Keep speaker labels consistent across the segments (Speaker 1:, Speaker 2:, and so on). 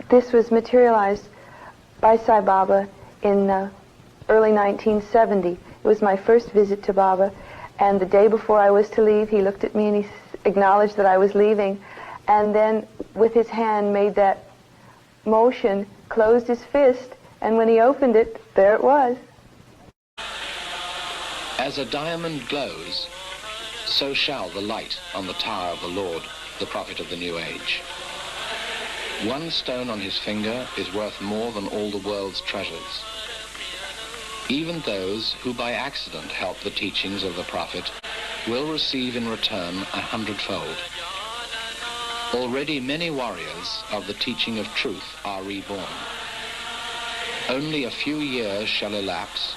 Speaker 1: This was materialized by Sai Baba in early 1970. It was my first visit to Baba, and the day before I was to leave, he looked at me and he acknowledged that I was leaving, and then with his hand made that motion, closed his fist, and when he opened it, there it was.
Speaker 2: As a diamond glows, so shall the light on the tower of the Lord, the prophet of the new age. One stone on his finger is worth more than all the world's treasures. Even those who by accident help the teachings of the prophet will receive in return 100-fold. Already many warriors of the teaching of truth are reborn. Only a few years shall elapse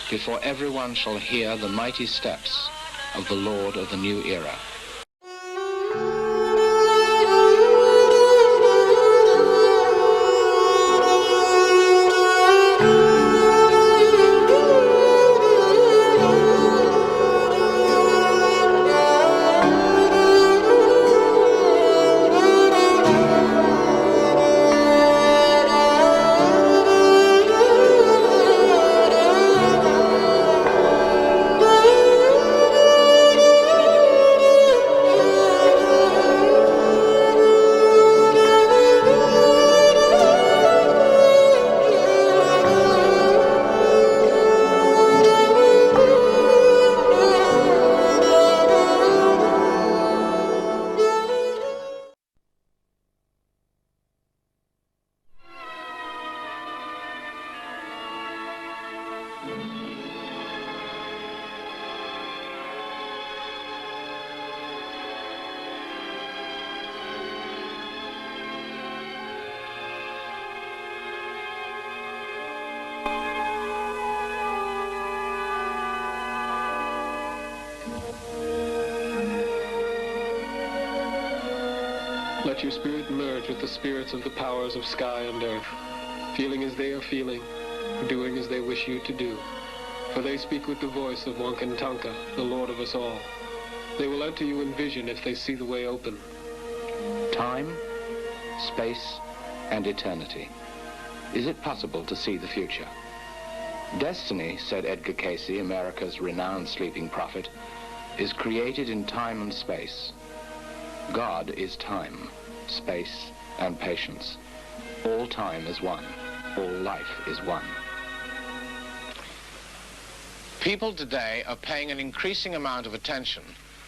Speaker 2: before everyone shall hear the mighty steps of the Lord of the new era.
Speaker 3: Let your spirit merge with the spirits of the powers of sky and earth, feeling as they are feeling, doing as they wish you to do. For they speak with the voice of Wankantanka, the Lord of us all. They will enter you in vision if they see the way open.
Speaker 2: Time, space, and eternity. Is it possible to see the future? Destiny, said Edgar Cayce, America's renowned sleeping prophet, is created in time and space. God is time, space, and patience. All time is one. All life is one. People today are paying an increasing amount of attention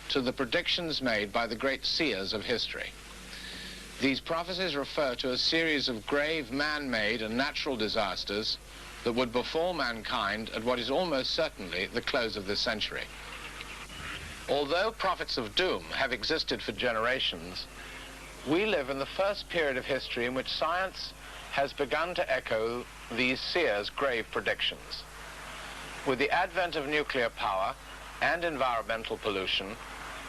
Speaker 2: to the predictions made by the great seers of history. These prophecies refer to a series of grave man-made and natural disasters that would befall mankind at what is almost certainly the close of this century. Although prophets of doom have existed for generations, we live in the first period of history in which science has begun to echo these seers' grave predictions. With the advent of nuclear power and environmental pollution,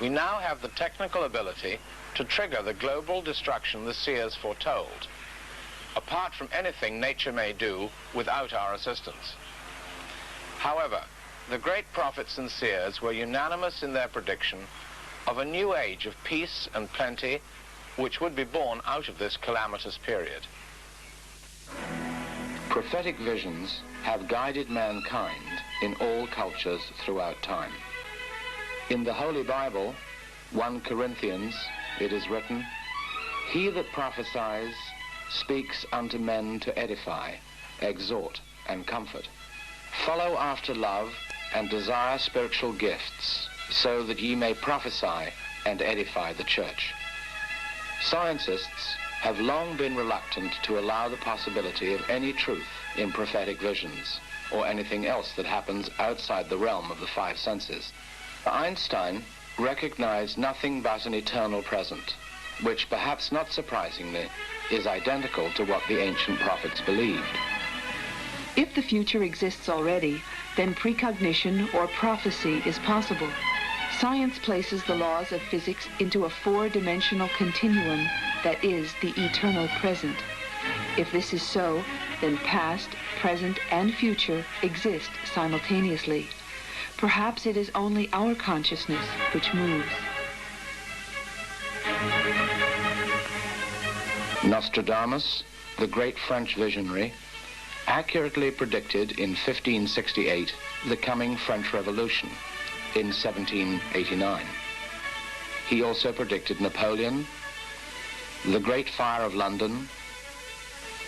Speaker 2: we now have the technical ability to trigger the global destruction the seers foretold, apart from anything nature may do without our assistance. However, the great prophets and seers were unanimous in their prediction of a new age of peace and plenty which would be born out of this calamitous period. Prophetic visions have guided mankind in all cultures throughout time. In the Holy Bible, 1 Corinthians, it is written, "He that prophesies speaks unto men to edify, exhort, and comfort. Follow after love and desire spiritual gifts, so that ye may prophesy and edify the church." Scientists have long been reluctant to allow the possibility of any truth in prophetic visions, or anything else that happens outside the realm of the five senses. Einstein recognized nothing but an eternal present, which, perhaps not surprisingly, is identical to what the ancient prophets believed.
Speaker 4: If the future exists already, then precognition or prophecy is possible. Science places the laws of physics into a four-dimensional continuum that is the eternal present. If this is so, then past, present, and future exist simultaneously. Perhaps it is only our consciousness which moves.
Speaker 2: Nostradamus, the great French visionary, accurately predicted in 1568 the coming French Revolution in 1789. He also predicted Napoleon, the Great Fire of London,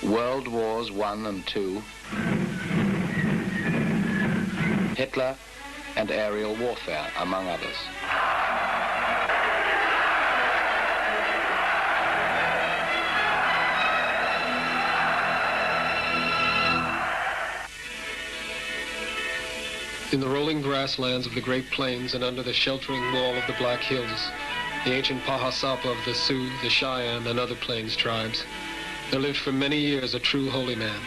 Speaker 2: World Wars I and II, Hitler, and aerial warfare, among others.
Speaker 3: In the rolling grasslands of the Great Plains and under the sheltering wall of the Black Hills, the ancient Pahasapa of the Sioux, the Cheyenne, and other Plains tribes, there lived for many years a true holy man,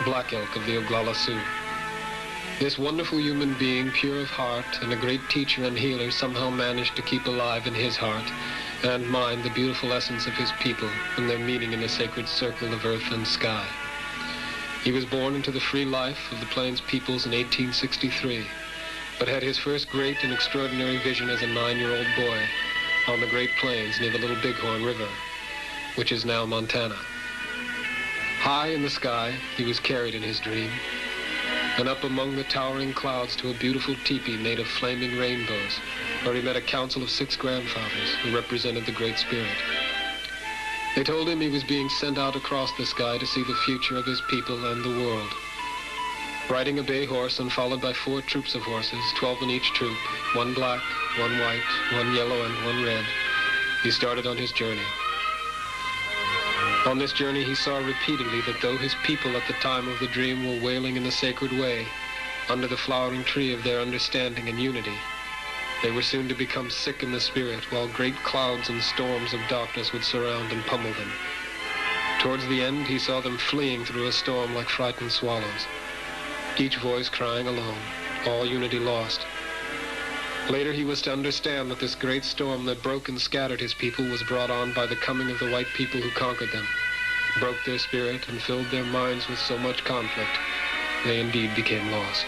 Speaker 3: Black Elk of the Oglala Sioux. This wonderful human being, pure of heart and a great teacher and healer, somehow managed to keep alive in his heart and mind the beautiful essence of his people and their meaning in the sacred circle of earth and sky. He was born into the free life of the Plains peoples in 1863, but had his first great and extraordinary vision as a 9-year-old boy on the Great Plains near the Little Bighorn River, which is now Montana. High in the sky, he was carried in his dream, and up among the towering clouds to a beautiful teepee made of flaming rainbows, where he met a council of 6 grandfathers who represented the Great Spirit. They told him he was being sent out across the sky to see the future of his people and the world. Riding a bay horse and followed by 4 troops of horses, 12 in each troop, 1 black, 1 white, 1 yellow, and 1 red, he started on his journey. On this journey he saw repeatedly that though his people at the time of the dream were wailing in the sacred way, under the flowering tree of their understanding and unity, they were soon to become sick in the spirit, while great clouds and storms of darkness would surround and pummel them. Towards the end, he saw them fleeing through a storm like frightened swallows, each voice crying alone, all unity lost. Later, he was to understand that this great storm that broke and scattered his people was brought on by the coming of the white people who conquered them, broke their spirit, and filled their minds with so much conflict, they indeed became lost.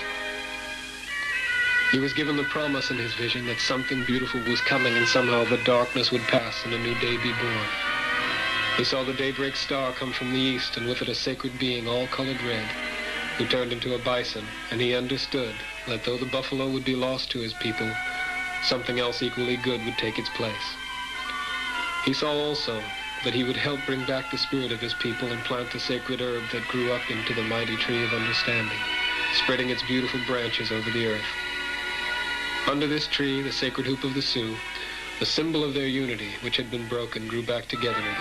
Speaker 3: He was given the promise in his vision that something beautiful was coming and somehow the darkness would pass and a new day be born. He saw the daybreak star come from the east and with it a sacred being all colored red, who turned into a bison, and he understood that though the buffalo would be lost to his people, something else equally good would take its place. He saw also that he would help bring back the spirit of his people and plant the sacred herb that grew up into the mighty tree of understanding, spreading its beautiful branches over the earth. Under this tree, the sacred hoop of the Sioux, the symbol of their unity, which had been broken, grew back together again.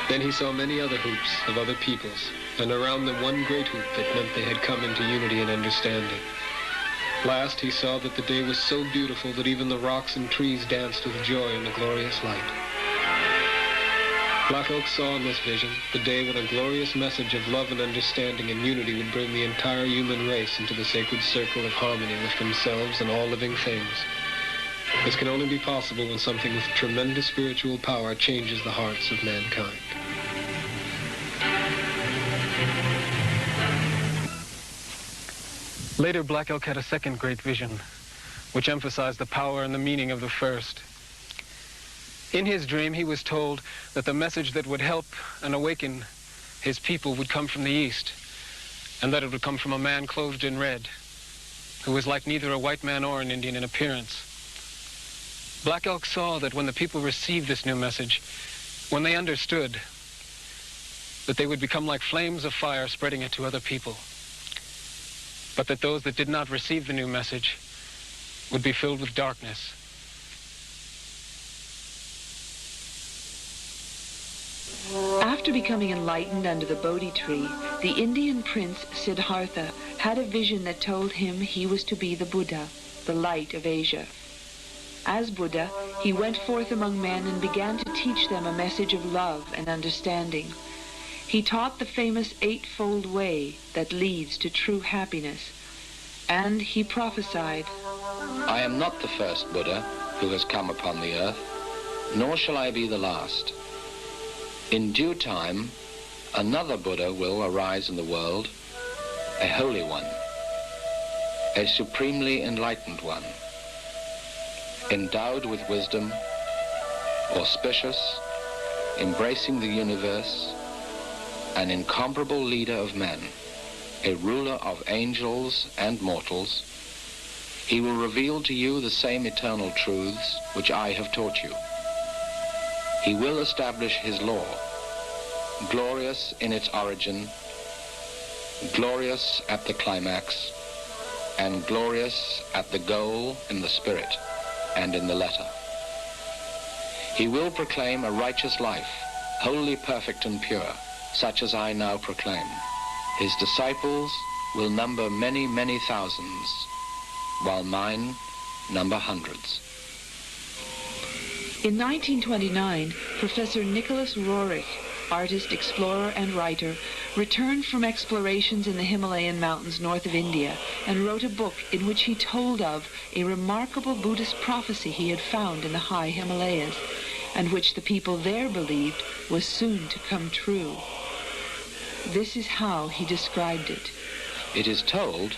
Speaker 3: Then he saw many other hoops of other peoples, and around them one great hoop that meant they had come into unity and understanding. Last, he saw that the day was so beautiful that even the rocks and trees danced with joy in the glorious light. Black Elk saw in this vision the day when a glorious message of love and understanding and unity would bring the entire human race into the sacred circle of harmony with themselves and all living things. This can only be possible when something with tremendous spiritual power changes the hearts of mankind. Later, Black Elk had a second great vision, which emphasized the power and the meaning of the first. In his dream, he was told that the message that would help and awaken his people would come from the east, and that it would come from a man clothed in red, who was like neither a white man or an Indian in appearance. Black Elk saw that when the people received this new message, when they understood, that they would become like flames of fire spreading it to other people, but that those that did not receive the new message would be filled with darkness.
Speaker 4: After becoming enlightened under the Bodhi tree, the Indian prince Siddhartha had a vision that told him he was to be the Buddha, the light of Asia. As Buddha, he went forth among men and began to teach them a message of love and understanding. He taught the famous Eightfold Way that leads to true happiness, and he prophesied,
Speaker 2: I am not the first Buddha who has come upon the earth, nor shall I be the last. In due time, another Buddha will arise in the world, a holy one, a supremely enlightened one, endowed with wisdom, auspicious, embracing the universe, an incomparable leader of men, a ruler of angels and mortals, he will reveal to you the same eternal truths which I have taught you. He will establish his law, glorious in its origin, glorious at the climax, and glorious at the goal in the spirit and in the letter. He will proclaim a righteous life, wholly perfect and pure, such as I now proclaim. His disciples will number many, many thousands, while mine number hundreds.
Speaker 4: In 1929, Professor Nicholas Roerich, artist, explorer, and writer, returned from explorations in the Himalayan mountains north of India and wrote a book in which he told of a remarkable Buddhist prophecy he had found in the high Himalayas, and which the people there believed was soon to come true. This is how he described it.
Speaker 2: It is told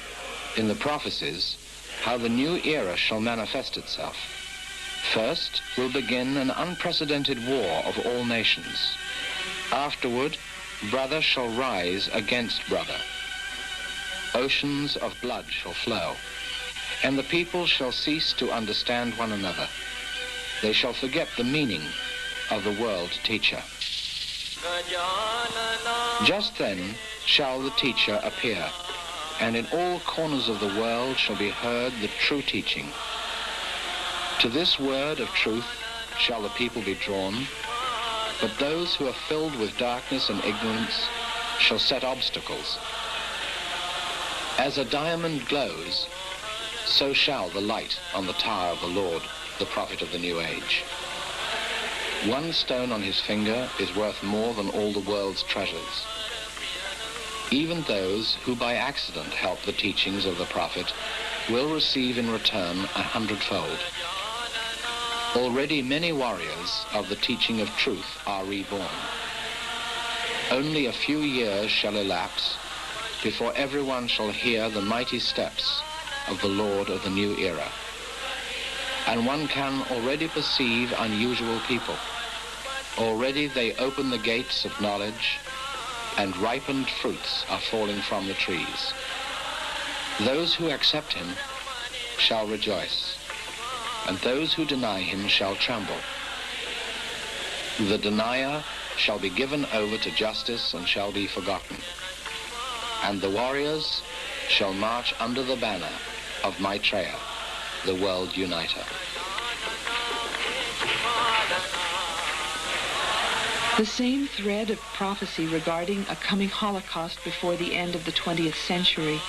Speaker 2: in the prophecies how the new era shall manifest itself. First will begin an unprecedented war of all nations. Afterward, brother shall rise against brother. Oceans of blood shall flow, and the people shall cease to understand one another. They shall forget the meaning of the world teacher. Just then shall the teacher appear, and in all corners of the world shall be heard the true teaching. To this word of truth shall the people be drawn, but those who are filled with darkness and ignorance shall set obstacles. As a diamond glows, so shall the light on the tower of the Lord, the prophet of the new age. One stone on his finger is worth more than all the world's treasures. Even those who by accident help the teachings of the prophet will receive in return 100-fold. Already many warriors of the teaching of truth are reborn. Only a few years shall elapse before everyone shall hear the mighty steps of the Lord of the new era. And one can already perceive unusual people. Already they open the gates of knowledge, and ripened fruits are falling from the trees. Those who accept him shall rejoice, and those who deny him shall tremble. The denier shall be given over to justice and shall be forgotten, and the warriors shall march under the banner of Maitreya, the world uniter.
Speaker 4: The same thread of prophecy regarding a coming Holocaust before the end of the 20th century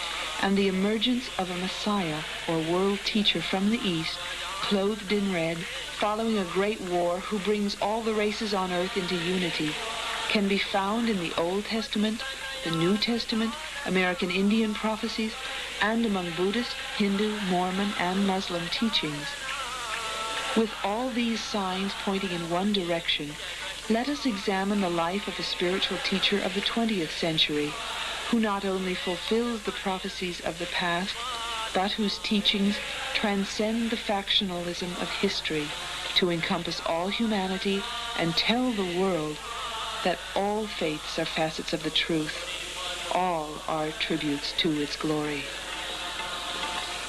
Speaker 4: and the emergence of a Messiah or world teacher from the East, clothed in red, following a great war who brings all the races on earth into unity, can be found in the Old Testament, the New Testament, American Indian prophecies, and among Buddhist, Hindu, Mormon, and Muslim teachings. With all these signs pointing in one direction, let us examine the life of the spiritual teacher of the 20th century, who not only fulfills the prophecies of the past, but whose teachings transcend the factionalism of history to encompass all humanity and tell the world that all faiths are facets of the truth, all are tributes to its glory.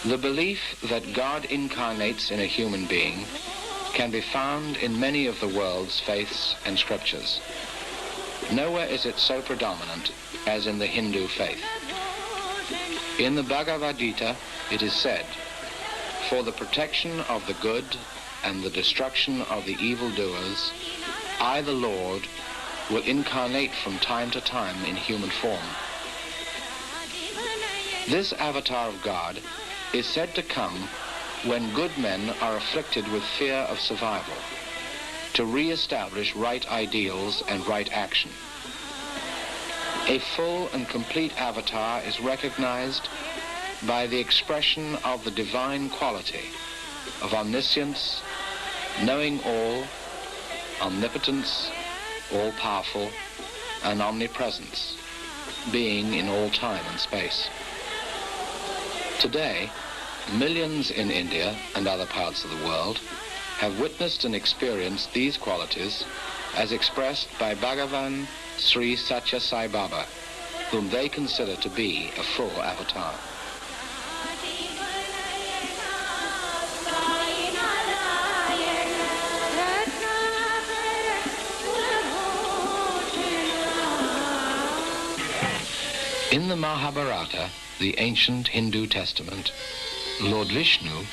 Speaker 2: The belief that God incarnates in a human being can be found in many of the world's faiths and scriptures. Nowhere is it so predominant as in the Hindu faith. In the Bhagavad Gita, it is said, "For the protection of the good and the destruction of the evildoers, I, the Lord, will incarnate from time to time in human form." This avatar of God is said to come when good men are afflicted with fear of survival, to re-establish right ideals and right action. A full and complete avatar is recognized by the expression of the divine quality of omniscience, knowing all, omnipotence, all-powerful, and omnipresence, being in all time and space. Today, millions in India and other parts of the world have witnessed and experienced these qualities as expressed by Bhagavan Sri Sathya Sai Baba, whom they consider to be a full avatar. In the Mahabharata, the ancient Hindu testament, Lord Vishnu,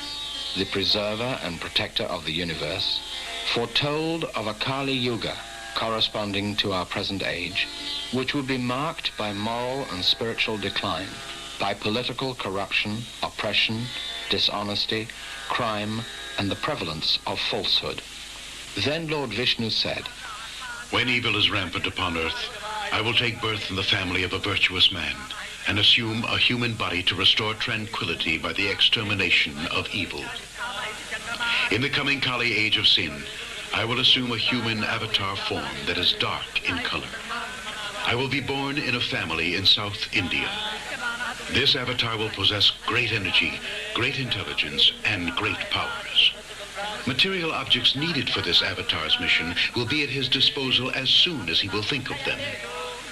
Speaker 2: the preserver and protector of the universe, foretold of a Kali Yuga corresponding to our present age, which would be marked by moral and spiritual decline, by political corruption, oppression, dishonesty, crime, and the prevalence of falsehood. Then Lord Vishnu said,
Speaker 5: "When evil is rampant upon earth, I will take birth in the family of a virtuous man and assume a human body to restore tranquility by the extermination of evil. In the coming Kali age of sin, I will assume a human avatar form that is dark in color. I will be born in a family in South India. This avatar will possess great energy, great intelligence, and great powers. Material objects needed for this avatar's mission will be at his disposal as soon as he will think of them.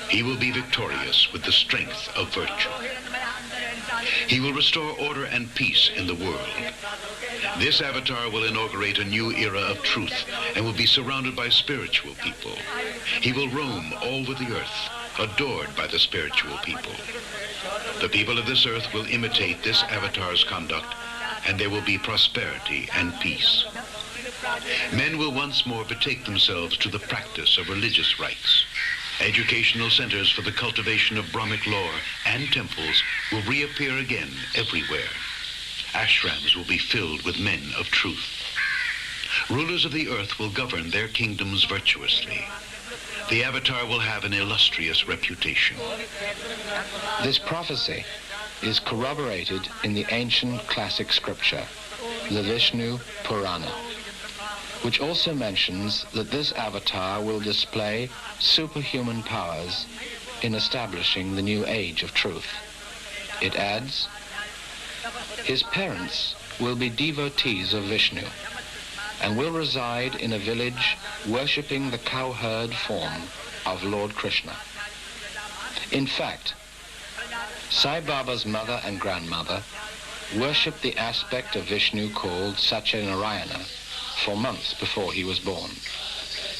Speaker 5: He will be victorious with the strength of virtue. He will restore order and peace in the world. This avatar will inaugurate a new era of truth and will be surrounded by spiritual people. He will roam all over the earth, adored by the spiritual people. The people of this earth will imitate this avatar's conduct, and there will be prosperity and peace. Men will once more betake themselves to the practice of religious rites. Educational centers for the cultivation of Brahmic lore and temples will reappear again everywhere. Ashrams will be filled with men of truth. Rulers of the earth will govern their kingdoms virtuously. The avatar will have an illustrious reputation."
Speaker 2: This prophecy is corroborated in the ancient classic scripture, the Vishnu Purana, which also mentions that this avatar will display superhuman powers in establishing the new age of truth. It adds, "His parents will be devotees of Vishnu and will reside in a village worshipping the cowherd form of Lord Krishna." In fact, Sai Baba's mother and grandmother worshipped the aspect of Vishnu called Satyanarayana for months before he was born.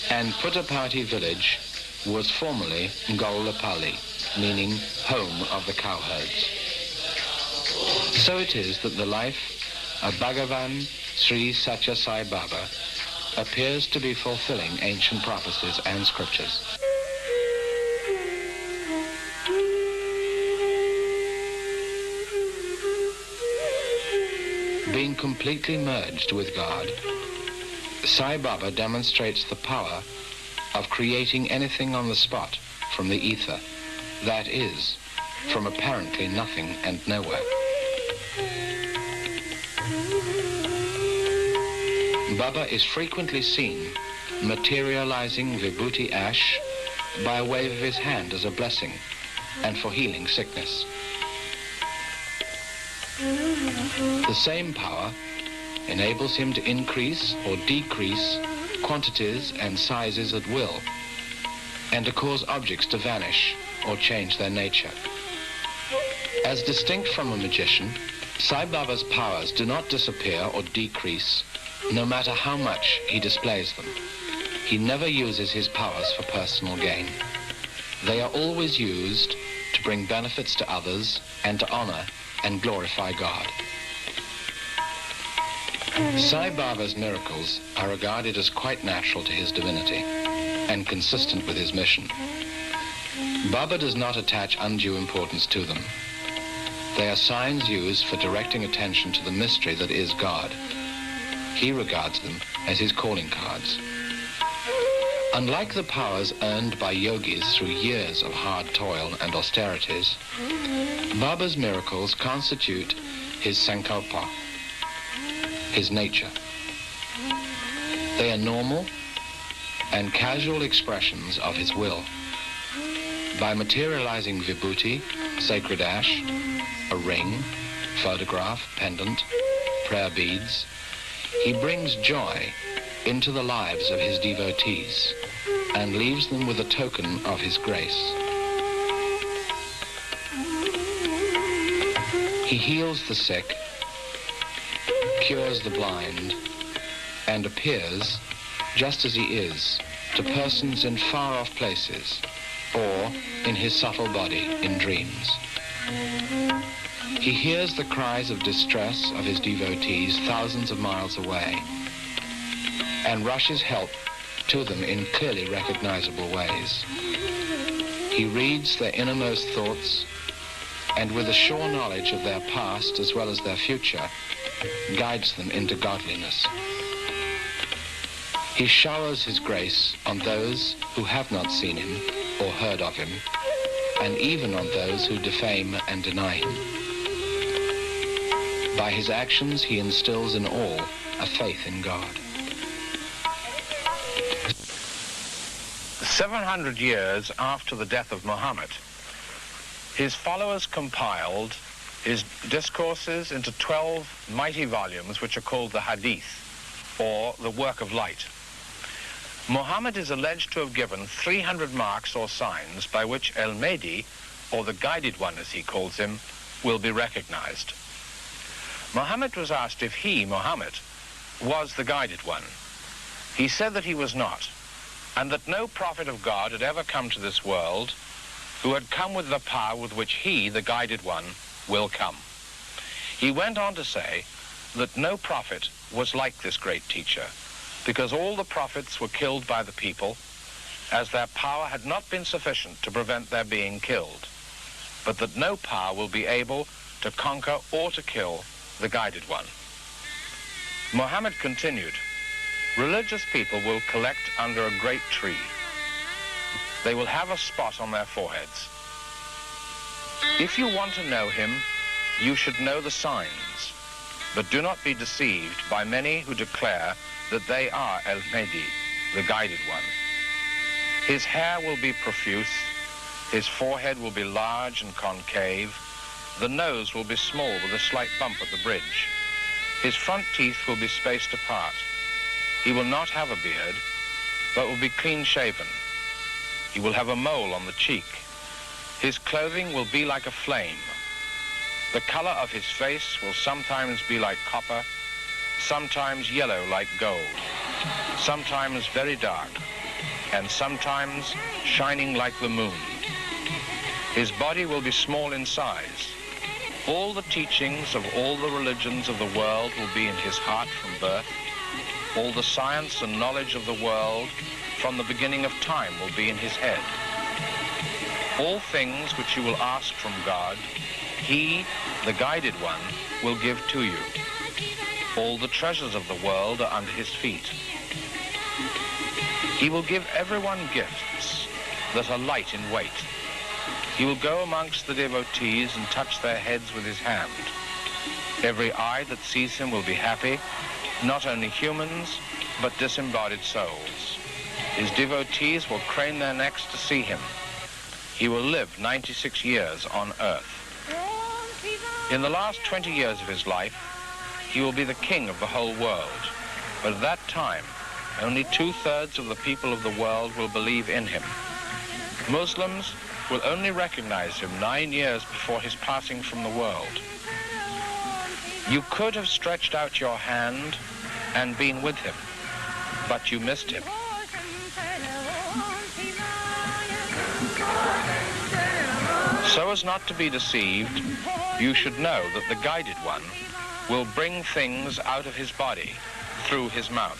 Speaker 2: And Puttapati village was formerly Gaulapalli, meaning home of the cowherds. So it is that the life of Bhagavan Sri Sathya Sai Baba appears to be fulfilling ancient prophecies and scriptures. Being completely merged with God, Sai Baba demonstrates the power of creating anything on the spot from the ether, that is, from apparently nothing and nowhere. Baba is frequently seen materializing vibhuti ash by a wave of his hand as a blessing and for healing sickness. The same power enables him to increase or decrease quantities and sizes at will, and to cause objects to vanish or change their nature. As distinct from a magician, Sai Baba's powers do not disappear or decrease no matter how much he displays them. He never uses his powers for personal gain. They are always used to bring benefits to others and to honor and glorify God. Sai Baba's miracles are regarded as quite natural to his divinity and consistent with his mission. Baba does not attach undue importance to them. They are signs used for directing attention to the mystery that is God. He regards them as his calling cards. Unlike the powers earned by yogis through years of hard toil and austerities, Baba's miracles constitute his sankalpa, his nature. They are normal and casual expressions of his will. By materializing vibhuti, sacred ash, a ring, photograph, pendant, prayer beads, he brings joy into the lives of his devotees and leaves them with a token of his grace. He heals the sick, cures the blind, and appears, just as he is, to persons in far-off places, or in his subtle body in dreams. He hears the cries of distress of his devotees thousands of miles away, and rushes help to them in clearly recognizable ways. He reads their innermost thoughts, and with a sure knowledge of their past as well as their future, guides them into godliness. He showers his grace on those who have not seen him or heard of him, and even on those who defame and deny him. By his actions, he instills in all a faith in God. 700 years after the death of Muhammad, his followers compiled his discourses into 12 mighty volumes, which are called the Hadith, or the Work of Light. Muhammad is alleged to have given 300 marks or signs by which El-Mahdi, or the Guided One as he calls him, will be recognized. Muhammad was asked if he, Muhammad, was the Guided One. He said that he was not, and that no prophet of God had ever come to this world who had come with the power with which he, the Guided One, will come. He went on to say that no prophet was like this great teacher, because all the prophets were killed by the people, as their power had not been sufficient to prevent their being killed, but that no power will be able to conquer or to kill the Guided One. Muhammad continued, religious people will collect under a great tree. They will have a spot on their foreheads. If you want to know him, you should know the signs, but do not be deceived by many who declare that they are El-Mahdi, the Guided One. His hair will be profuse, his forehead will be large and concave, the nose will be small with a slight bump at the bridge. His front teeth will be spaced apart. He will not have a beard, but will be clean-shaven. He will have a mole on the cheek. His clothing will be like a flame. The color of his face will sometimes be like copper, sometimes yellow like gold, sometimes very dark, and sometimes shining like the moon. His body will be small in size. All the teachings of all the religions of the world will be in his heart from birth. All the science and knowledge of the world from the beginning of time will be in his head. All things which you will ask from God, he, the Guided One, will give to you. All the treasures of the world are under his feet. He will give everyone gifts that are light in weight. He will go amongst the devotees and touch their heads with his hand. Every eye that sees him will be happy, not only humans, but disembodied souls. His devotees will crane their necks to see him. He will live 96 years on earth. In the last 20 years of his life, he will be the king of the whole world. But at that time, only 2/3 of the people of the world will believe in him. Muslims will only recognize him 9 years before his passing from the world. You could have stretched out your hand and been with him, but you missed him. So as not to be deceived, you should know that the Guided One will bring things out of his body through his mouth.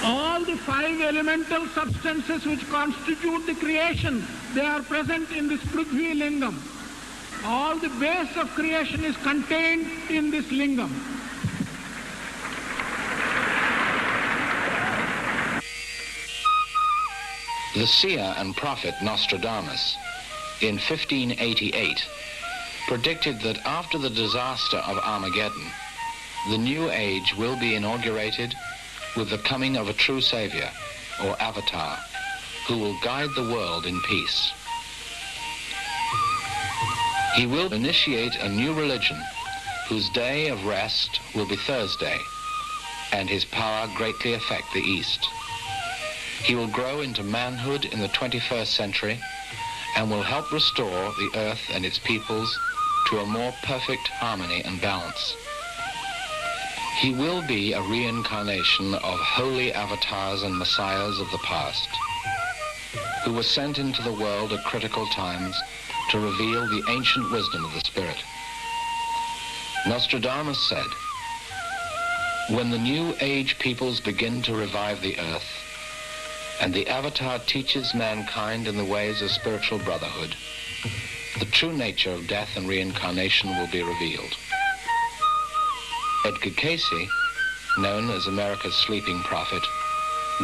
Speaker 6: All the 5 elemental substances which constitute the creation, they are present in this Prithvi Lingam. All the base of creation is contained in this Lingam.
Speaker 2: The seer and prophet Nostradamus, in 1588, predicted that after the disaster of Armageddon, the new age will be inaugurated with the coming of a true savior, or avatar, who will guide the world in peace. He will initiate a new religion whose day of rest will be Thursday, and his power greatly affect the East. He will grow into manhood in the 21st century and will help restore the earth and its peoples to a more perfect harmony and balance. He will be a reincarnation of holy avatars and messiahs of the past, who were sent into the world at critical times to reveal the ancient wisdom of the Spirit. Nostradamus said, "When the New Age peoples begin to revive the earth, and the Avatar teaches mankind in the ways of spiritual brotherhood, the true nature of death and reincarnation will be revealed." Edgar Cayce, known as America's sleeping prophet,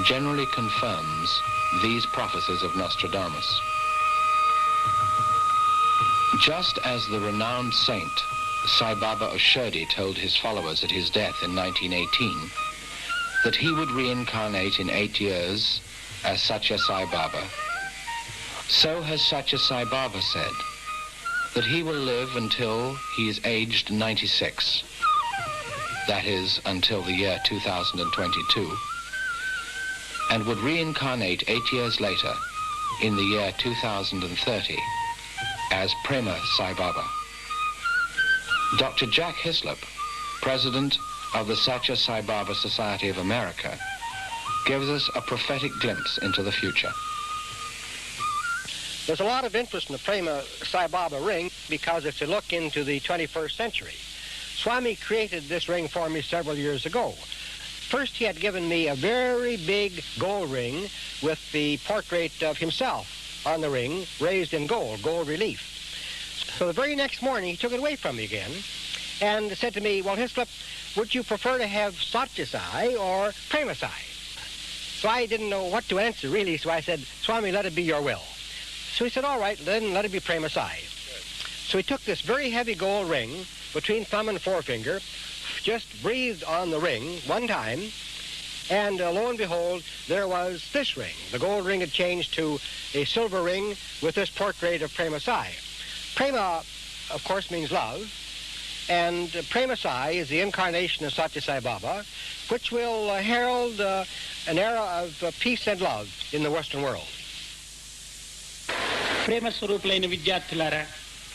Speaker 2: generally confirms these prophecies of Nostradamus. Just as the renowned saint Sai Baba of Shirdi told his followers at his death in 1918 that he would reincarnate in 8 years as Sathya Sai Baba, so has Sathya Sai Baba said that he will live until he is aged 96, that is, until the year 2022, and would reincarnate 8 years later in the year 2030 as Prema Sai Baba. Dr. Jack Hislop, president of the Sathya Sai Baba Society of America, gives us a prophetic glimpse into the future.
Speaker 7: There's a lot of interest in the Prema Sai Baba ring because it's a look into the 21st century. Swami created this ring for me several years ago. First, he had given me a very big gold ring with the portrait of himself on the ring, raised in gold relief. So the very next morning, he took it away from me again and said to me, "Well, Hislop, would you prefer to have Sathya Sai or Prema Sai?" So I didn't know what to answer, really, so I said, "Swami, let it be your will." So he said, "All right, then let it be Prema Sai." So he took this very heavy gold ring between thumb and forefinger, just breathed on the ring one time, and lo and behold, there was this ring. The gold ring had changed to a silver ring with this portrait of Prema Sai. Prema, of course, means love, and Prema Sai is the incarnation of Sathya Sai Baba, which will herald an era of peace and love in the Western world.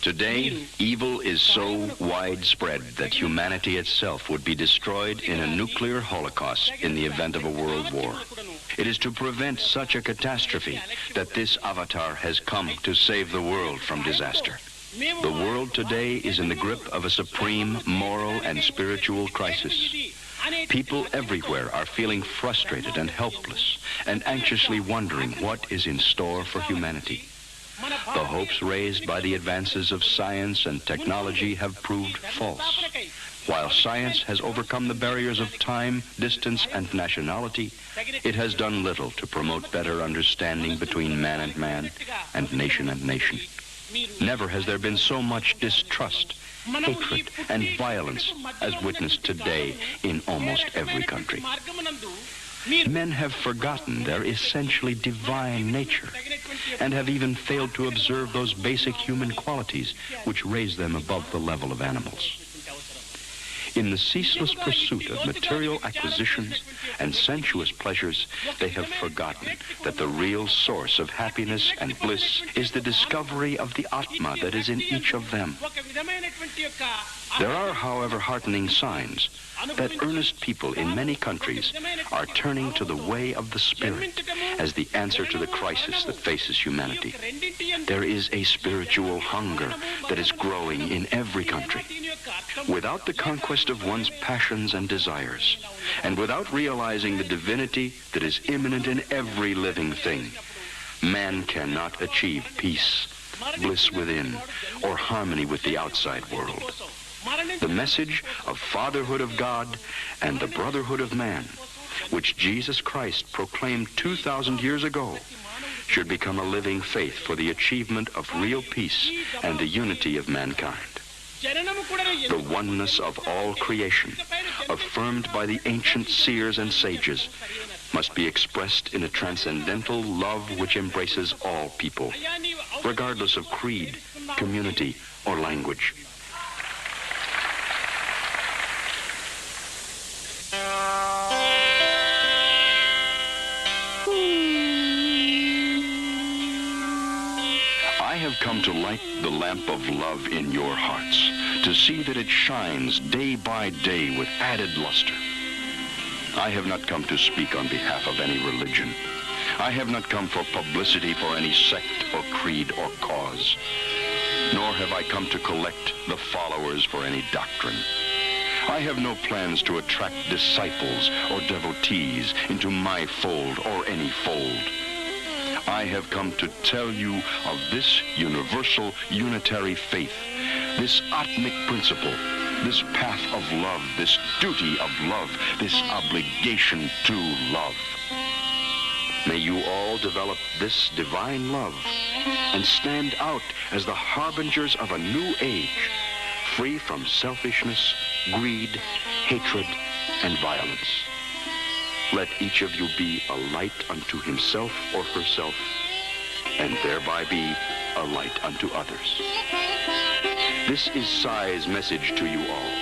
Speaker 8: Today, evil is so widespread that humanity itself would be destroyed in a nuclear holocaust in the event of a world war. It is to prevent such a catastrophe that this avatar has come to save the world from disaster. The world today is in the grip of a supreme moral and spiritual crisis. People everywhere are feeling frustrated and helpless and anxiously wondering what is in store for humanity. The hopes raised by the advances of science and technology have proved false. While science has overcome the barriers of time, distance, and nationality, it has done little to promote better understanding between man and nation and nation. Never has there been so much distrust, hatred, and violence as witnessed today in almost every country. Men have forgotten their essentially divine nature and have even failed to observe those basic human qualities which raise them above the level of animals. In the ceaseless pursuit of material acquisitions and sensuous pleasures, they have forgotten that the real source of happiness and bliss is the discovery of the Atma that is in each of them. There are, however, heartening signs that earnest people in many countries are turning to the way of the Spirit as the answer to the crisis that faces humanity. There is a spiritual hunger that is growing in every country. Without the conquest of one's passions and desires, and without realizing the divinity that is immanent in every living thing, man cannot achieve peace, bliss within, or harmony with the outside world. The message of fatherhood of God and the brotherhood of man, which Jesus Christ proclaimed 2,000 years ago, should become a living faith for the achievement of real peace and the unity of mankind. The oneness of all creation, affirmed by the ancient seers and sages, must be expressed in a transcendental love which embraces all people, regardless of creed, community, or language. I have come to light the lamp of love in your hearts, to see that it shines day by day with added luster. I have not come to speak on behalf of any religion. I have not come for publicity for any sect or creed or cause. Nor have I come to collect the followers for any doctrine. I have no plans to attract disciples or devotees into my fold or any fold. I have come to tell you of this universal unitary faith, this Atmic principle, this path of love, this duty of love, this obligation to love. May you all develop this divine love and stand out as the harbingers of a new age, free from selfishness, greed, hatred, and violence. Let each of you be a light unto himself or herself, and thereby be a light unto others. This is Sai's message to you all.